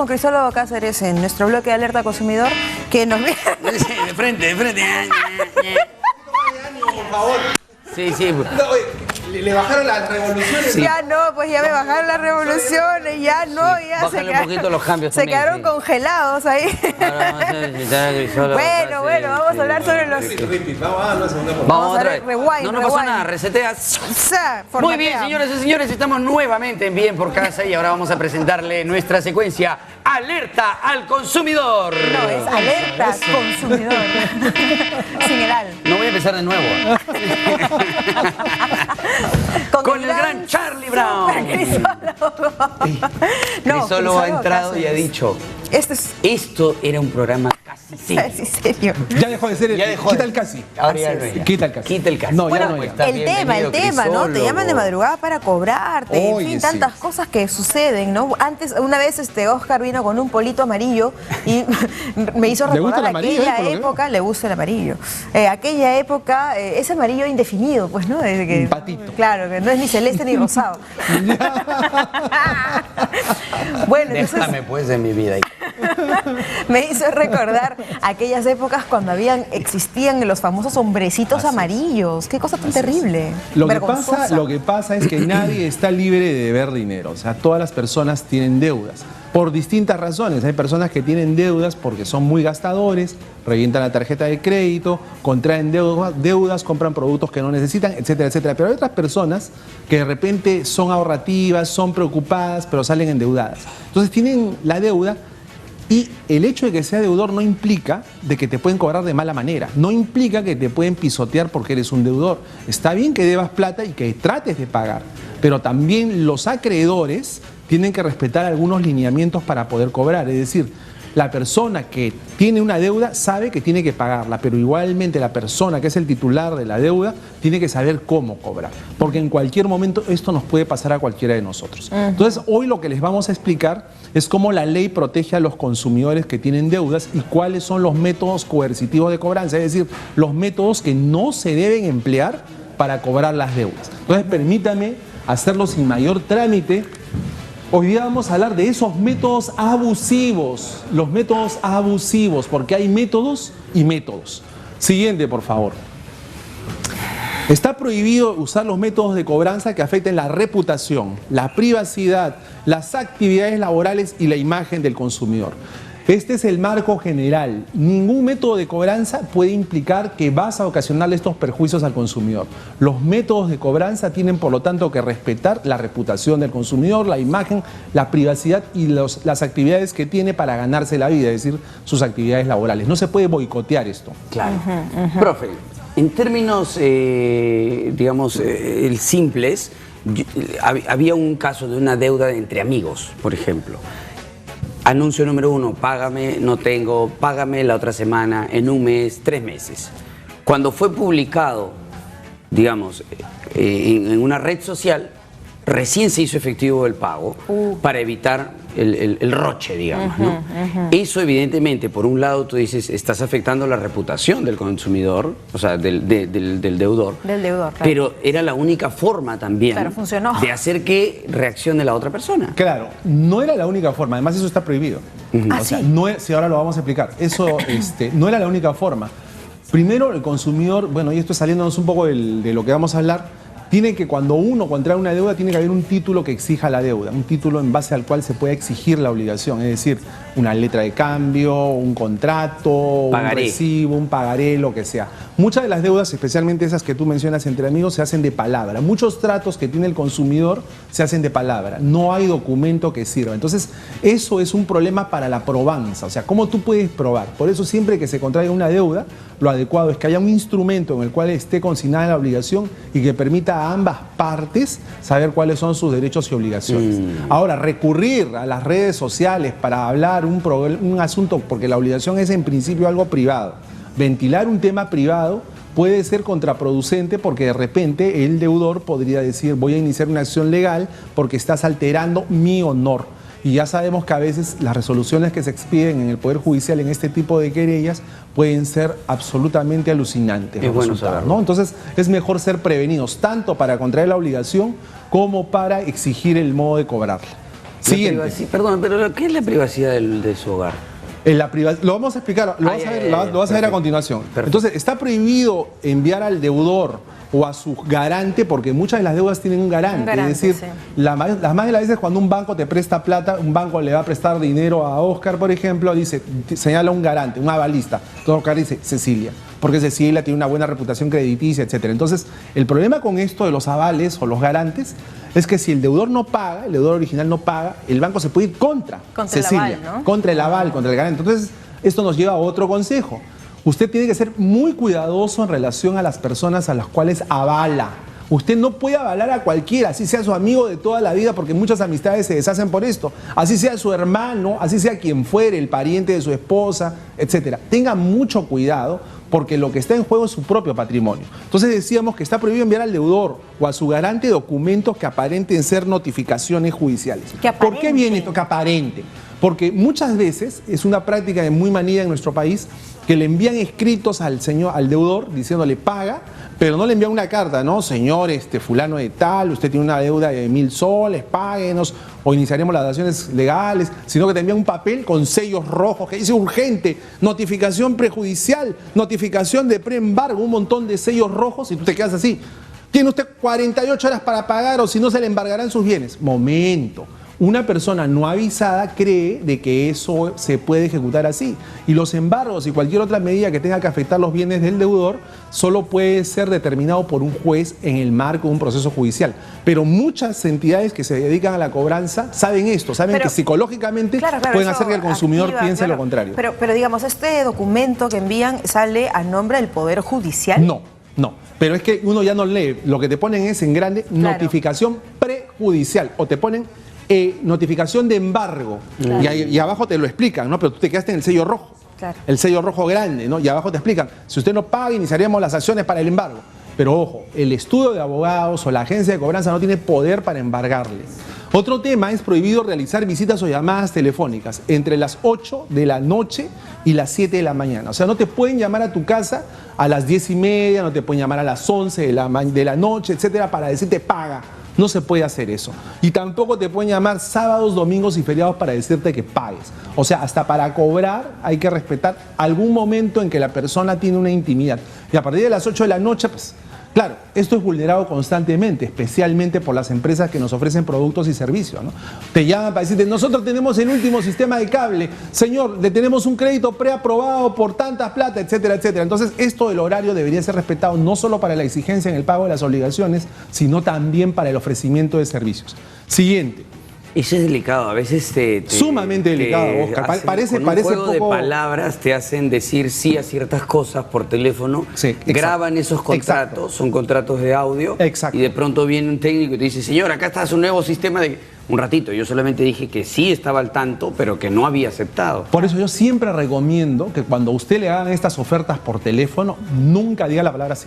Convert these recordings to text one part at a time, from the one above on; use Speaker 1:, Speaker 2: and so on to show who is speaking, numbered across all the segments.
Speaker 1: Con Cristóbal Cáceres en nuestro bloque de Alerta Consumidor, que nos viene...
Speaker 2: Sí, de frente.
Speaker 3: Por favor.
Speaker 2: Sí, sí.
Speaker 3: No, oye, le bajaron las revoluciones.
Speaker 2: Sí.
Speaker 1: Ya no, pues ya me bajaron las revoluciones, ya no, ya
Speaker 2: Bájale un poquito los cambios
Speaker 1: se
Speaker 2: también,
Speaker 1: quedaron
Speaker 2: sí.
Speaker 1: congelados ahí.
Speaker 2: Ahora vamos a visitar a Cristóbal
Speaker 1: Bueno,
Speaker 2: Cáceres,
Speaker 1: vamos a hablar sobre los...
Speaker 3: Vamos a una segunda parte.
Speaker 2: Vamos
Speaker 1: a
Speaker 2: otra
Speaker 1: ver,
Speaker 2: vez.
Speaker 1: rewind,
Speaker 2: No nos pasó
Speaker 1: rewind.
Speaker 2: nada, reseteas.
Speaker 1: Formatea.
Speaker 2: Muy bien, señoras y señores, estamos nuevamente en Bien por Casa y ahora vamos a presentarle nuestra secuencia Alerta al Consumidor.
Speaker 1: No, es Alerta Consumidor. Sin el al.
Speaker 2: No voy a empezar de nuevo. Con el gran Charlie Brown. Crisólogo ha entrado y ha dicho, esto era un programa casi serio.
Speaker 1: ¿En serio?
Speaker 3: Ya dejó de ser el...
Speaker 2: Ya dejó
Speaker 3: Quita
Speaker 2: de-
Speaker 3: el casi.
Speaker 2: Ahora ya no es.
Speaker 3: Quita el casi.
Speaker 2: Quita el casi.
Speaker 3: No, ya
Speaker 1: Bueno,
Speaker 3: no ya.
Speaker 2: Está
Speaker 1: el tema,
Speaker 2: bienvenido,
Speaker 1: ¿no? Te llaman de madrugada para cobrarte, en
Speaker 3: Oye,
Speaker 1: fin,
Speaker 3: sí.
Speaker 1: tantas cosas que suceden, ¿no? Antes, una vez Oscar vino con un polito amarillo y me hizo
Speaker 3: ¿Le gusta
Speaker 1: recordar
Speaker 3: el amarillo,
Speaker 1: aquella
Speaker 3: por lo que
Speaker 1: época, le gusta el amarillo, aquella época, ese amarillo indefinido, pues, ¿no? Desde que,
Speaker 3: Un patito.
Speaker 1: Claro, que no es ni celeste ni rosado. Bueno, entonces
Speaker 2: Déjame pues de mi vida.
Speaker 1: me hizo recordar aquellas épocas cuando existían los famosos hombrecitos amarillos. Qué cosa tan terrible.
Speaker 3: Lo
Speaker 1: vergonzosa.
Speaker 3: que pasa es que nadie está libre de deber dinero. O sea, todas las personas tienen deudas. Por distintas razones. Hay personas que tienen deudas porque son muy gastadores, revientan la tarjeta de crédito, contraen deudas, compran productos que no necesitan, etcétera, etcétera. Pero hay otras personas que de repente son ahorrativas, son preocupadas, pero salen endeudadas. Entonces tienen la deuda. Y el hecho de que sea deudor no implica de que te pueden cobrar de mala manera, no implica que te pueden pisotear porque eres un deudor. Está bien que debas plata y que trates de pagar, pero también los acreedores tienen que respetar algunos lineamientos para poder cobrar. Es decir, la persona que tiene una deuda sabe que tiene que pagarla, pero igualmente la persona que es el titular de la deuda tiene que saber cómo cobrar, porque en cualquier momento esto nos puede pasar a cualquiera de nosotros. Entonces, hoy lo que les vamos a explicar es cómo la ley protege a los consumidores que tienen deudas y cuáles son los métodos coercitivos de cobranza, es decir, los métodos que no se deben emplear para cobrar las deudas. Entonces, permítame hacerlo sin mayor trámite. Hoy día vamos a hablar de esos métodos abusivos, los métodos abusivos, porque hay métodos y métodos. Siguiente, por favor. Está prohibido usar los métodos de cobranza que afecten la reputación, la privacidad, las actividades laborales y la imagen del consumidor. Este es el marco general. Ningún método de cobranza puede implicar que vas a ocasionarle estos perjuicios al consumidor. Los métodos de cobranza tienen, por lo tanto, que respetar la reputación del consumidor, la imagen, la privacidad y las actividades que tiene para ganarse la vida, es decir, sus actividades laborales. No se puede boicotear esto.
Speaker 2: Claro. Profe, en términos, digamos, simples, había un caso de una deuda entre amigos, por ejemplo. Anuncio número 1, págame, no tengo, págame la otra semana, en un mes, 3 meses. Cuando fue publicado, digamos, en una red social, recién se hizo efectivo el pago para evitar el roche, digamos, ¿no? Eso evidentemente, por un lado tú dices, estás afectando la reputación del consumidor, o sea, del deudor.
Speaker 1: Del deudor, claro.
Speaker 2: Pero era la única forma también
Speaker 1: Claro, funcionó.
Speaker 2: de hacer que reaccione la otra persona.
Speaker 3: Claro, no era la única forma, además eso está prohibido. O sea,
Speaker 1: ¿sí?
Speaker 3: no es, si ahora lo vamos a explicar, eso no era la única forma. Primero, el consumidor, bueno, y esto saliéndonos un poco de lo que vamos a hablar, tiene que cuando uno contrae una deuda, tiene que haber un título que exija la deuda, un título en base al cual se pueda exigir la obligación, es decir, una letra de cambio, un contrato,
Speaker 2: Pagaré.
Speaker 3: un recibo, un pagaré, lo que sea. Muchas de las deudas, especialmente esas que tú mencionas entre amigos, se hacen de palabra. Muchos tratos que tiene el consumidor se hacen de palabra. No hay documento que sirva. Entonces, eso es un problema para la probanza. O sea, ¿cómo tú puedes probar? Por eso, siempre que se contrae una deuda, lo adecuado es que haya un instrumento en el cual esté consignada la obligación y que permita a ambas partes saber cuáles son sus derechos y obligaciones. Ahora, recurrir a las redes sociales para hablar un asunto, porque la obligación es en principio algo privado. Ventilar un tema privado puede ser contraproducente porque de repente el deudor podría decir voy a iniciar una acción legal porque estás alterando mi honor. Y ya sabemos que a veces las resoluciones que se expiden en el Poder Judicial en este tipo de querellas pueden ser absolutamente alucinantes.
Speaker 2: Es bueno saberlo,
Speaker 3: ¿no? Entonces es mejor ser prevenidos, tanto para contraer la obligación como para exigir el modo de cobrarla. Siguiente.
Speaker 2: Perdón, pero ¿qué es la privacidad de su hogar?
Speaker 3: Lo vamos a explicar, lo vas a ver a continuación.
Speaker 2: Perfecto.
Speaker 3: Entonces, está prohibido enviar al deudor o a su garante, porque muchas de las deudas tienen un garante. Es decir,
Speaker 1: sí.
Speaker 3: las más de las veces cuando un banco te presta plata, un banco le va a prestar dinero a Oscar, por ejemplo, dice, señala un garante, un avalista. Entonces Oscar dice Cecilia, porque Cecilia tiene una buena reputación crediticia, etcétera. Entonces, el problema con esto de los avales o los garantes es que si el deudor no paga, el deudor original no paga, el banco se puede ir contra Cecilia,
Speaker 1: el aval, ¿no?
Speaker 3: contra el aval, contra el garante. Entonces, esto nos lleva a otro consejo. Usted tiene que ser muy cuidadoso en relación a las personas a las cuales avala. Usted no puede avalar a cualquiera, así sea su amigo de toda la vida, porque muchas amistades se deshacen por esto. Así sea su hermano, así sea quien fuere, el pariente de su esposa, etcétera. Tenga mucho cuidado, porque lo que está en juego es su propio patrimonio. Entonces decíamos que está prohibido enviar al deudor o a su garante documentos que aparenten ser notificaciones judiciales. ¿Por qué viene esto? Que aparente. Porque muchas veces es una práctica muy manida en nuestro país que le envían escritos al deudor diciéndole paga, pero no le envían una carta, ¿no? Señor, fulano de tal, usted tiene una deuda de 1000 soles, páguenos, o iniciaremos las acciones legales, sino que te envían un papel con sellos rojos que dice urgente, notificación prejudicial, notificación de preembargo, un montón de sellos rojos y tú te quedas así. Tiene usted 48 horas para pagar o si no se le embargarán sus bienes. Momento. Una persona no avisada cree de que eso se puede ejecutar así. Y los embargos y cualquier otra medida que tenga que afectar los bienes del deudor solo puede ser determinado por un juez en el marco de un proceso judicial. Pero muchas entidades que se dedican a la cobranza saben esto, saben que psicológicamente pueden hacer que el consumidor piense lo contrario.
Speaker 1: Pero digamos, ¿este documento que envían sale a nombre del Poder Judicial?
Speaker 3: No. Pero es que uno ya no lee. Lo que te ponen es en grande notificación prejudicial o te ponen notificación de embargo. Y abajo te lo explican, ¿no? Pero tú te quedaste en el sello rojo. El sello rojo grande, ¿no? Y abajo te explican, si usted no paga, iniciaríamos las acciones para el embargo. Pero ojo, el estudio de abogados o la agencia de cobranza no tiene poder para embargarle. Otro tema es prohibido realizar visitas o llamadas telefónicas entre las 8 de la noche y las 7 de la mañana. O sea, no te pueden llamar a tu casa a las 10:30, no te pueden llamar a las 11 de la noche, etcétera, para decirte paga. No se puede hacer eso. Y tampoco te pueden llamar sábados, domingos y feriados para decirte que pagues. O sea, hasta para cobrar hay que respetar algún momento en que la persona tiene una intimidad. Y a partir de las 8 de la noche, pues, claro, esto es vulnerado constantemente, especialmente por las empresas que nos ofrecen productos y servicios, ¿no? Te llaman para decirte, nosotros tenemos el último sistema de cable, señor, le tenemos un crédito preaprobado por tantas plata, etcétera, etcétera. Entonces, esto del horario debería ser respetado no solo para la exigencia en el pago de las obligaciones, sino también para el ofrecimiento de servicios. Siguiente.
Speaker 2: Eso es delicado, a veces
Speaker 3: sumamente delicado, Oscar. Parece
Speaker 2: un juego
Speaker 3: poco
Speaker 2: de palabras te hacen decir sí a ciertas cosas por teléfono, graban esos contratos, son contratos de audio, y de pronto viene un técnico y te dice, señor, acá está su nuevo sistema de... Un ratito, yo solamente dije que sí estaba al tanto, pero que no había aceptado.
Speaker 3: Por eso yo siempre recomiendo que cuando usted le hagan estas ofertas por teléfono, nunca diga la palabra sí.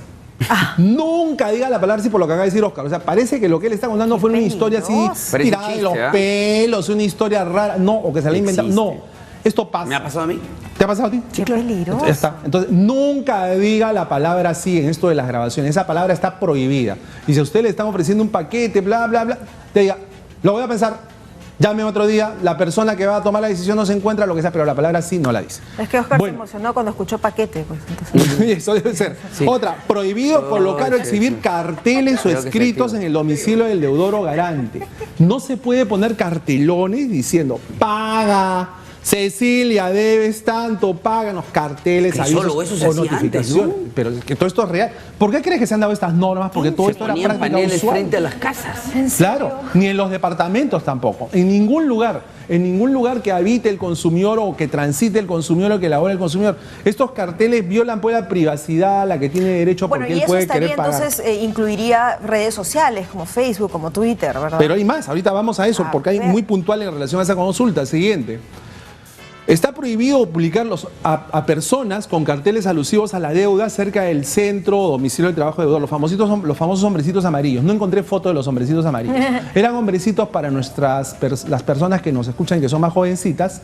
Speaker 3: Nunca diga la palabra sí por lo que acaba de decir Oscar. O sea, parece que lo que él está contando fue una historia así, tirada de los pelos, una historia rara, no, o que se la ha inventado. No, esto pasa.
Speaker 2: ¿Me ha pasado a mí?
Speaker 3: ¿Te ha pasado a ti?
Speaker 1: Qué peligroso.
Speaker 3: Ya está. Entonces, nunca diga la palabra sí en esto de las grabaciones. Esa palabra está prohibida. Y si a usted le están ofreciendo un paquete, bla, bla, bla, te diga, lo voy a pensar. Llame otro día, la persona que va a tomar la decisión no se encuentra, lo que sea, pero la palabra sí no la dice.
Speaker 1: Es que Oscar se emocionó cuando escuchó paquete. Pues, entonces...
Speaker 3: Eso debe ser. Otra, prohibido colocar o exhibir carteles o escritos en el domicilio del deudor o garante. No se puede poner cartelones diciendo, paga, Cecilia, debes tanto, páganos, carteles, avisos o notificaciones. ¿No? Pero es que todo esto es real. ¿Por qué crees que se han dado estas normas? Porque todo esto era práctica
Speaker 2: paneles
Speaker 3: usual.
Speaker 2: frente a las casas.
Speaker 3: Claro, ni en los departamentos tampoco. En ningún lugar que habite el consumidor o que transite el consumidor o que elabore el consumidor. Estos carteles violan pues la privacidad, la que tiene derecho porque él puede querer pagar.
Speaker 1: Entonces incluiría redes sociales como Facebook, como Twitter, ¿verdad?
Speaker 3: Pero hay más, ahorita vamos a eso, porque hay muy puntual en relación a esa consulta. Siguiente. Está prohibido publicar a personas con carteles alusivos a la deuda cerca del centro o domicilio de trabajo de deudor, los famosos hombrecitos amarillos. No encontré foto de los hombrecitos amarillos. Eran hombrecitos para las personas que nos escuchan y que son más jovencitas,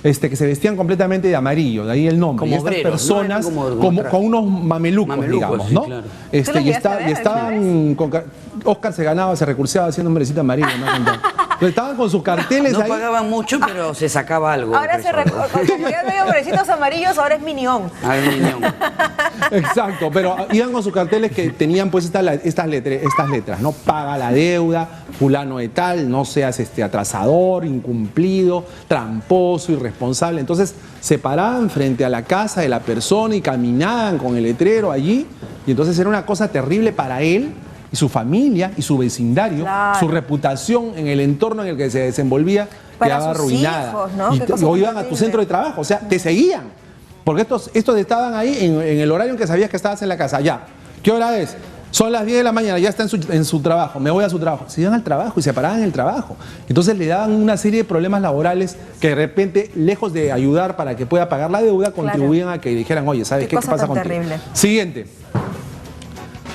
Speaker 3: que se vestían completamente de amarillo, de ahí el nombre.
Speaker 2: Como
Speaker 3: y estas
Speaker 2: obreros,
Speaker 3: personas,
Speaker 2: ¿no?
Speaker 3: con unos mamelucos, digamos,
Speaker 2: sí,
Speaker 3: ¿no?
Speaker 2: Claro.
Speaker 3: Y estaban... Oscar se ganaba, se recurseaba haciendo hombrecito amarillo, ¿no? Estaban con sus carteles
Speaker 2: No
Speaker 3: ahí.
Speaker 2: pagaban mucho, pero se sacaba algo.
Speaker 1: Ahora
Speaker 2: de
Speaker 1: se
Speaker 2: precio.
Speaker 1: como ya no hay hombrecitos amarillos, ahora es Minion.
Speaker 2: A ver, niño.
Speaker 3: Exacto, pero iban con sus carteles que tenían pues estas letras, ¿no? Paga la deuda, fulano de tal, no seas atrasador, incumplido, tramposo, irresponsable. Entonces se paraban frente a la casa de la persona y caminaban con el letrero allí, y entonces era una cosa terrible para él y su familia y su vecindario,
Speaker 1: Claro.
Speaker 3: su reputación en el entorno en el que se desenvolvía
Speaker 1: Para
Speaker 3: quedaba
Speaker 1: sus
Speaker 3: arruinada.
Speaker 1: hijos, ¿no?
Speaker 3: Y
Speaker 1: Qué cosa
Speaker 3: o
Speaker 1: tan
Speaker 3: iban a tu
Speaker 1: terrible.
Speaker 3: centro de trabajo, o sea, te seguían. Porque estos estaban ahí en el horario en que sabías que estabas en la casa. Ya, ¿qué hora es? Son las 10 de la mañana, ya está en su trabajo, me voy a su trabajo. Se iban al trabajo y se paraban en el trabajo. Entonces le daban una serie de problemas laborales que de repente, lejos de ayudar para que pueda pagar la deuda, contribuían a que dijeran, oye, ¿sabes qué
Speaker 1: cosa
Speaker 3: pasa
Speaker 1: tan
Speaker 3: contigo?
Speaker 1: terrible.
Speaker 3: Siguiente.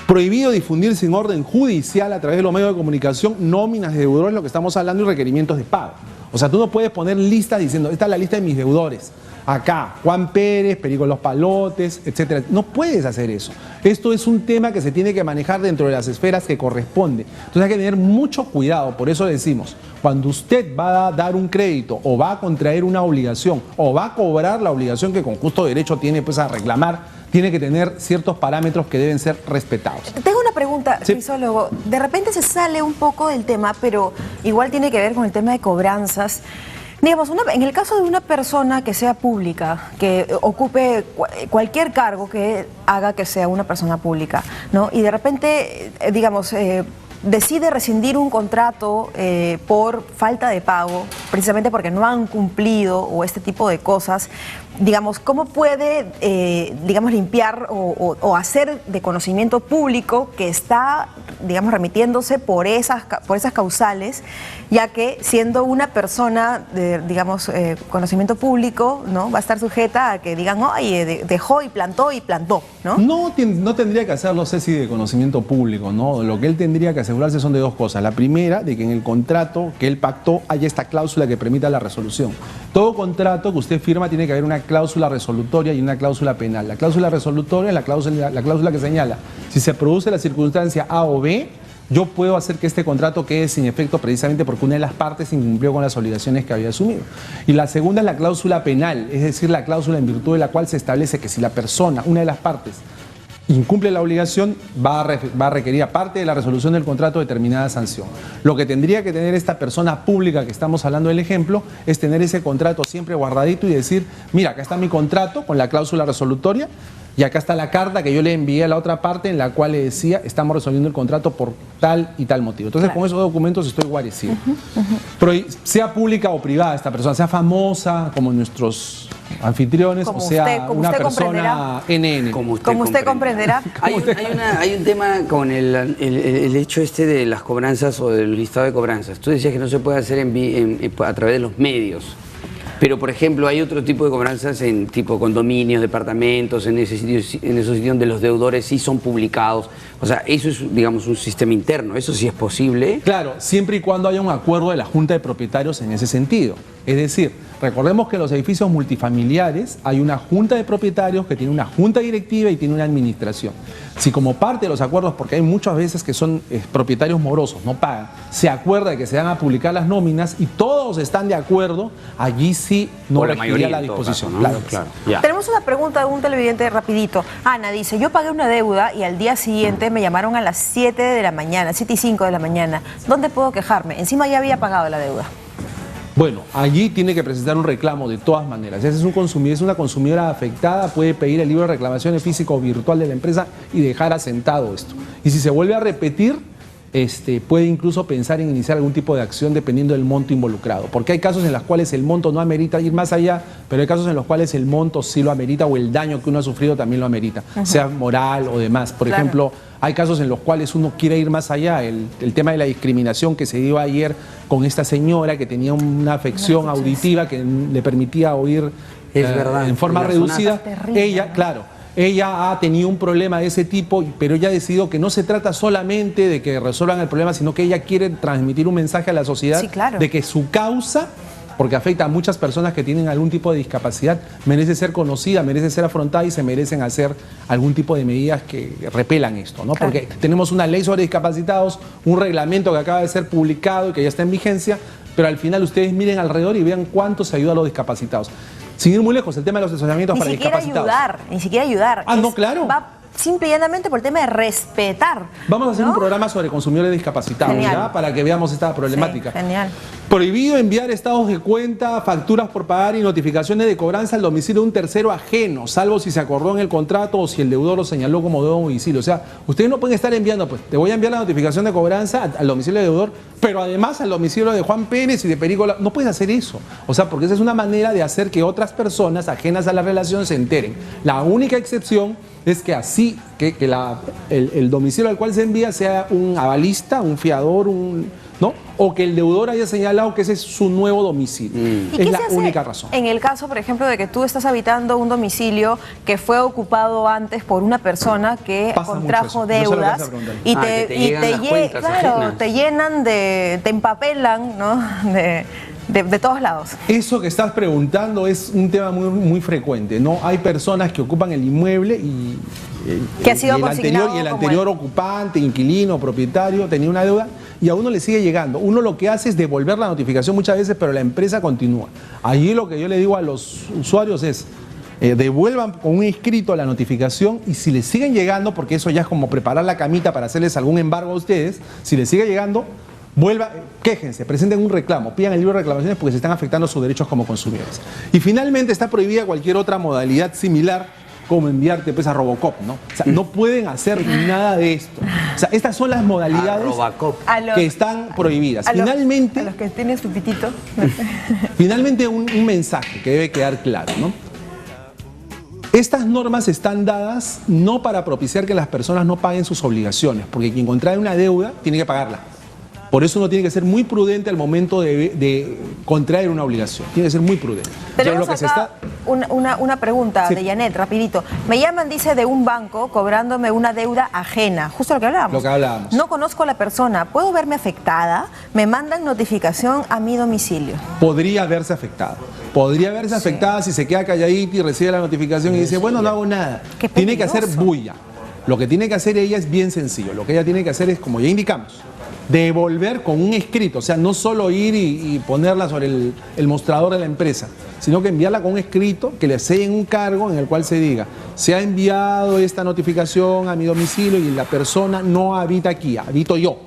Speaker 3: Prohibido difundir sin orden judicial a través de los medios de comunicación nóminas de deudores, lo que estamos hablando, y requerimientos de pago. O sea, tú no puedes poner listas diciendo, esta es la lista de mis deudores. Acá, Juan Pérez, Perico Los Palotes, etcétera. No puedes hacer eso. Esto es un tema que se tiene que manejar dentro de las esferas que corresponde. Entonces hay que tener mucho cuidado. Por eso decimos, cuando usted va a dar un crédito o va a contraer una obligación o va a cobrar la obligación que con justo derecho tiene pues a reclamar, tiene que tener ciertos parámetros que deben ser respetados.
Speaker 1: Tengo una pregunta,
Speaker 3: Sí.
Speaker 1: Crisólogo. De repente se sale un poco del tema, pero igual tiene que ver con el tema de cobranzas. Digamos, en el caso de una persona que sea pública, que ocupe cualquier cargo que haga que sea una persona pública, ¿no? Y de repente, digamos, decide rescindir un contrato por falta de pago, precisamente porque no han cumplido o este tipo de cosas, digamos, ¿cómo puede, digamos, limpiar o hacer de conocimiento público que está, digamos, remitiéndose por esas causales, ya que siendo una persona de, digamos, conocimiento público, ¿no? Va a estar sujeta a que digan, oye, dejó y plantó, ¿no?
Speaker 3: No tendría que hacerlo Ceci de conocimiento público, ¿no? Lo que él tendría que asegurarse son de dos cosas. La primera, de que en el contrato que él pactó haya esta cláusula que permita la resolución. Todo contrato que usted firma tiene que haber una cláusula resolutoria y una cláusula penal. La cláusula resolutoria es la cláusula que señala, si se produce la circunstancia A o B, yo puedo hacer que este contrato quede sin efecto precisamente porque una de las partes incumplió con las obligaciones que había asumido. Y la segunda es la cláusula penal, es decir, la cláusula en virtud de la cual se establece que si la persona, una de las partes, incumple la obligación, va a requerir, aparte de la resolución del contrato, determinada sanción. Lo que tendría que tener esta persona pública que estamos hablando del ejemplo es tener ese contrato siempre guardadito y decir, mira, acá está mi contrato con la cláusula resolutoria y acá está la carta que yo le envié a la otra parte en la cual le decía, estamos resolviendo el contrato por tal y tal motivo. Entonces,
Speaker 1: Claro.
Speaker 3: con esos documentos estoy guarecido. Pero sea pública o privada esta persona, sea famosa como nuestros anfitriones,
Speaker 1: Como
Speaker 3: o sea
Speaker 1: usted- como
Speaker 3: una
Speaker 1: usted
Speaker 3: persona NN.
Speaker 1: Como usted comprenderá.
Speaker 2: Hay un tema con el hecho de las cobranzas o del listado de cobranzas. Tú decías que no se puede hacer a través de los medios. Pero, por ejemplo, hay otro tipo de cobranzas en tipo condominios, departamentos, en esos sitios donde los deudores sí son publicados. O sea, eso es, digamos, un sistema interno. Eso sí es posible.
Speaker 3: Claro, siempre y cuando haya un acuerdo de la Junta de Propietarios en ese sentido. Es decir, recordemos que en los edificios multifamiliares hay una Junta de Propietarios que tiene una Junta Directiva y tiene una administración. Si como parte de los acuerdos, porque hay muchas veces que son propietarios morosos, no pagan, se acuerda de que se van a publicar las nóminas y todos están de acuerdo, allí sí no
Speaker 2: O la
Speaker 3: regiría
Speaker 2: mayoría
Speaker 3: la
Speaker 2: en todo
Speaker 3: disposición.
Speaker 2: caso, ¿no?
Speaker 3: Claro,
Speaker 2: Claro. Ya.
Speaker 1: Tenemos una pregunta de un televidente rapidito. Ana dice, yo pagué una deuda y al día siguiente me llamaron a las 7 de la mañana, 7 y 5 de la mañana. ¿Dónde puedo quejarme? Encima ya había pagado la deuda.
Speaker 3: Bueno, allí tiene que presentar un reclamo de todas maneras. Si es una consumidora afectada, puede pedir el libro de reclamaciones físico o virtual de la empresa y dejar asentado esto. Y si se vuelve a repetir, puede incluso pensar en iniciar algún tipo de acción dependiendo del monto involucrado. Porque hay casos en los cuales el monto no amerita ir más allá, pero hay casos en los cuales el monto sí lo amerita o el daño que uno ha sufrido también lo amerita, sea moral o demás. Por
Speaker 1: Claro.
Speaker 3: ejemplo, hay casos en los cuales uno quiere ir más allá. El tema de la discriminación que se dio ayer con esta señora que tenía una afección auditiva que le permitía oír
Speaker 2: Es verdad,
Speaker 3: en forma
Speaker 2: la
Speaker 3: reducida.
Speaker 1: sonata. Terrible,
Speaker 3: Ella,
Speaker 1: ¿no?
Speaker 3: claro, ella ha tenido un problema de ese tipo, pero ella ha decidido que no se trata solamente de que resuelvan el problema, sino que ella quiere transmitir un mensaje a la sociedad
Speaker 1: Sí, claro.
Speaker 3: de que su causa porque afecta a muchas personas que tienen algún tipo de discapacidad, merece ser conocida, merece ser afrontada y se merecen hacer algún tipo de medidas que repelan esto, ¿no?
Speaker 1: Claro.
Speaker 3: Porque tenemos una ley sobre discapacitados, un reglamento que acaba de ser publicado y que ya está en vigencia, pero al final ustedes miren alrededor y vean cuánto se ayuda a los discapacitados. Sin ir muy lejos, el tema de los estacionamientos para discapacitados.
Speaker 1: Ni siquiera ayudar.
Speaker 3: Ah, no, claro.
Speaker 1: Va simple y llanamente por el tema de respetar.
Speaker 3: Vamos a hacer
Speaker 1: ¿no?
Speaker 3: un programa sobre consumidores discapacitados,
Speaker 1: Genial.
Speaker 3: ¿ya? Para que veamos esta problemática.
Speaker 1: Sí, genial.
Speaker 3: Prohibido enviar estados de cuenta, facturas por pagar y notificaciones de cobranza al domicilio de un tercero ajeno, salvo si se acordó en el contrato o si el deudor lo señaló como deudor domicilio. O sea, ustedes no pueden estar enviando, pues, te voy a enviar la notificación de cobranza al domicilio del deudor, pero además al domicilio de Juan Pérez y de Perico. No puedes hacer eso. O sea, porque esa es una manera de hacer que otras personas ajenas a la relación se enteren. La única excepción es que así, que el domicilio al cual se envía sea un avalista, un fiador, ¿no? O que el deudor haya señalado que ese es su nuevo domicilio.
Speaker 1: ¿Y
Speaker 3: Es
Speaker 1: qué
Speaker 3: la
Speaker 1: se hace
Speaker 3: única razón.
Speaker 1: en el caso, por ejemplo, de que tú estás habitando un domicilio que fue ocupado antes por una persona que
Speaker 3: Pasa
Speaker 1: contrajo
Speaker 3: mucho eso. Yo sé lo que
Speaker 1: deudas
Speaker 3: vas a preguntar.
Speaker 1: y
Speaker 2: Que te llegan las cuentas ajenas.
Speaker 1: te llenan te empapelan, ¿no? De todos lados.
Speaker 3: Eso que estás preguntando es un tema muy, muy frecuente, ¿no? Hay personas que ocupan el inmueble y
Speaker 1: Que ha sido
Speaker 3: el
Speaker 1: consignado
Speaker 3: anterior
Speaker 1: como
Speaker 3: anterior ocupante, inquilino, propietario, tenía una deuda y a uno le sigue llegando. Uno lo que hace es devolver la notificación muchas veces, pero la empresa continúa. Allí lo que yo le digo a los usuarios es, devuelvan con un escrito la notificación y si les siguen llegando, porque eso ya es como preparar la camita para hacerles algún embargo a ustedes, si les sigue llegando, quéjense, presenten un reclamo, pidan el libro de reclamaciones porque se están afectando sus derechos como consumidores. Y finalmente está prohibida cualquier otra modalidad similar como enviarte pues a Robocop, ¿no? O sea, no pueden hacer nada de esto. O sea, estas son las modalidades que están prohibidas. Finalmente,
Speaker 1: a los que tienen su pitito.
Speaker 3: finalmente un mensaje que debe quedar claro, ¿no? Estas normas están dadas no para propiciar que las personas no paguen sus obligaciones, porque quien contrae una deuda tiene que pagarla. Por eso uno tiene que ser muy prudente al momento de contraer una obligación. Tiene que ser muy prudente.
Speaker 1: Tenemos acá una pregunta de Janet, rapidito. Me llaman, dice, de un banco cobrándome una deuda ajena. Justo lo que hablábamos.
Speaker 3: Lo que hablábamos.
Speaker 1: No conozco a la persona. ¿Puedo verme afectada? Me mandan notificación a mi domicilio.
Speaker 3: Podría verse afectada. Podría verse afectada si se queda calladita y recibe la notificación y dice, bueno, no hago nada. Tiene que hacer bulla. Lo que tiene que hacer ella es bien sencillo. Lo que ella tiene que hacer es, como ya indicamos, devolver con un escrito, o sea, no solo ir y ponerla sobre el mostrador de la empresa, sino que enviarla con un escrito que le sellen un cargo en el cual se diga, se ha enviado esta notificación a mi domicilio y la persona no habita aquí, habito yo,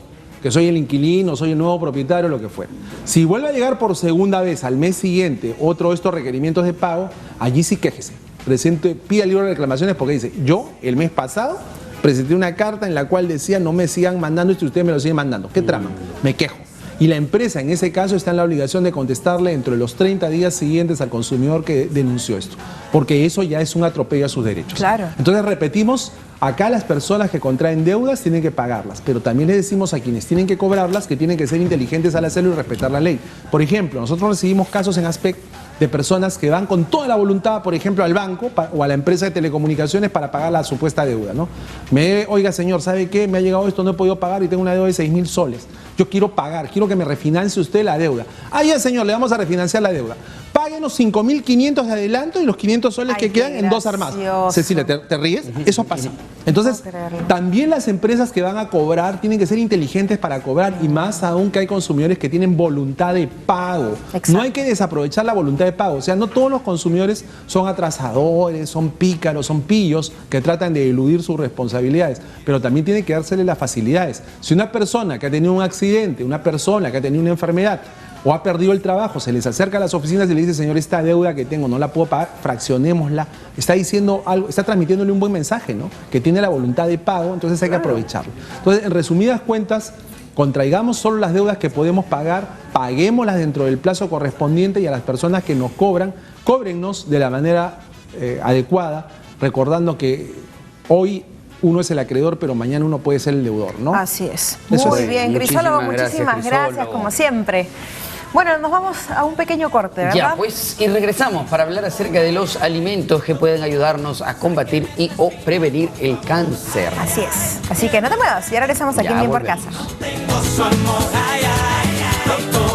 Speaker 3: que soy el inquilino, soy el nuevo propietario, lo que fuera. Si vuelve a llegar por segunda vez al mes siguiente otro de estos requerimientos de pago, allí sí quéjese, pida el libro de reclamaciones porque dice, yo el mes pasado presenté una carta en la cual decía no me sigan mandando esto y ustedes me lo siguen mandando. ¿Qué trama? Me quejo. Y la empresa en ese caso está en la obligación de contestarle entre los 30 días siguientes al consumidor que denunció esto. Porque eso ya es un atropello a sus derechos.
Speaker 1: Claro.
Speaker 3: Entonces repetimos, acá las personas que contraen deudas tienen que pagarlas, pero también le decimos a quienes tienen que cobrarlas que tienen que ser inteligentes al hacerlo y respetar la ley. Por ejemplo, nosotros recibimos casos en Aspect de personas que van con toda la voluntad, por ejemplo, al banco o a la empresa de telecomunicaciones para pagar la supuesta deuda, ¿no? Oiga, señor, ¿sabe qué? Me ha llegado esto, no he podido pagar y tengo una deuda de 6.000 soles. Yo quiero pagar, quiero que me refinancie usted la deuda. Ah, ya, señor, le vamos a refinanciar la deuda. Páguenos 5.500 de adelanto y los 500 soles que quedan en 2 armas. Cecilia, ¿te ríes? Eso pasa. Entonces, también las empresas que van a cobrar tienen que ser inteligentes para cobrar y más aún que hay consumidores que tienen voluntad de pago. Exacto. No hay que desaprovechar la voluntad de pago. O sea, no todos los consumidores son atrasadores, son pícaros, son pillos que tratan de eludir sus responsabilidades, pero también tiene que dársele las facilidades. Si una persona que ha tenido un accidente, una persona que ha tenido una enfermedad, o ha perdido el trabajo, se les acerca a las oficinas y le dice, señor, esta deuda que tengo no la puedo pagar, fraccionémosla. Está diciendo algo, está transmitiéndole un buen mensaje, ¿no? Que tiene la voluntad de pago, entonces hay que aprovecharlo. Entonces, en resumidas cuentas, contraigamos solo las deudas que podemos pagar, paguémoslas dentro del plazo correspondiente y a las personas que nos cobran, cóbrennos de la manera adecuada, recordando que hoy uno es el acreedor, pero mañana uno puede ser el deudor, ¿no?
Speaker 1: Así es.
Speaker 3: Eso
Speaker 1: Muy
Speaker 3: es.
Speaker 1: bien, Crisólogo, muchísimas gracias, como siempre. Bueno, nos vamos a un pequeño corte, ¿verdad?
Speaker 2: Ya, pues, y regresamos para hablar acerca de los alimentos que pueden ayudarnos a combatir y o prevenir el cáncer.
Speaker 1: Así es. Así que no te muevas, ya regresamos aquí en Bien por Casa.
Speaker 4: Tengo su amor, ay, ay, doctor.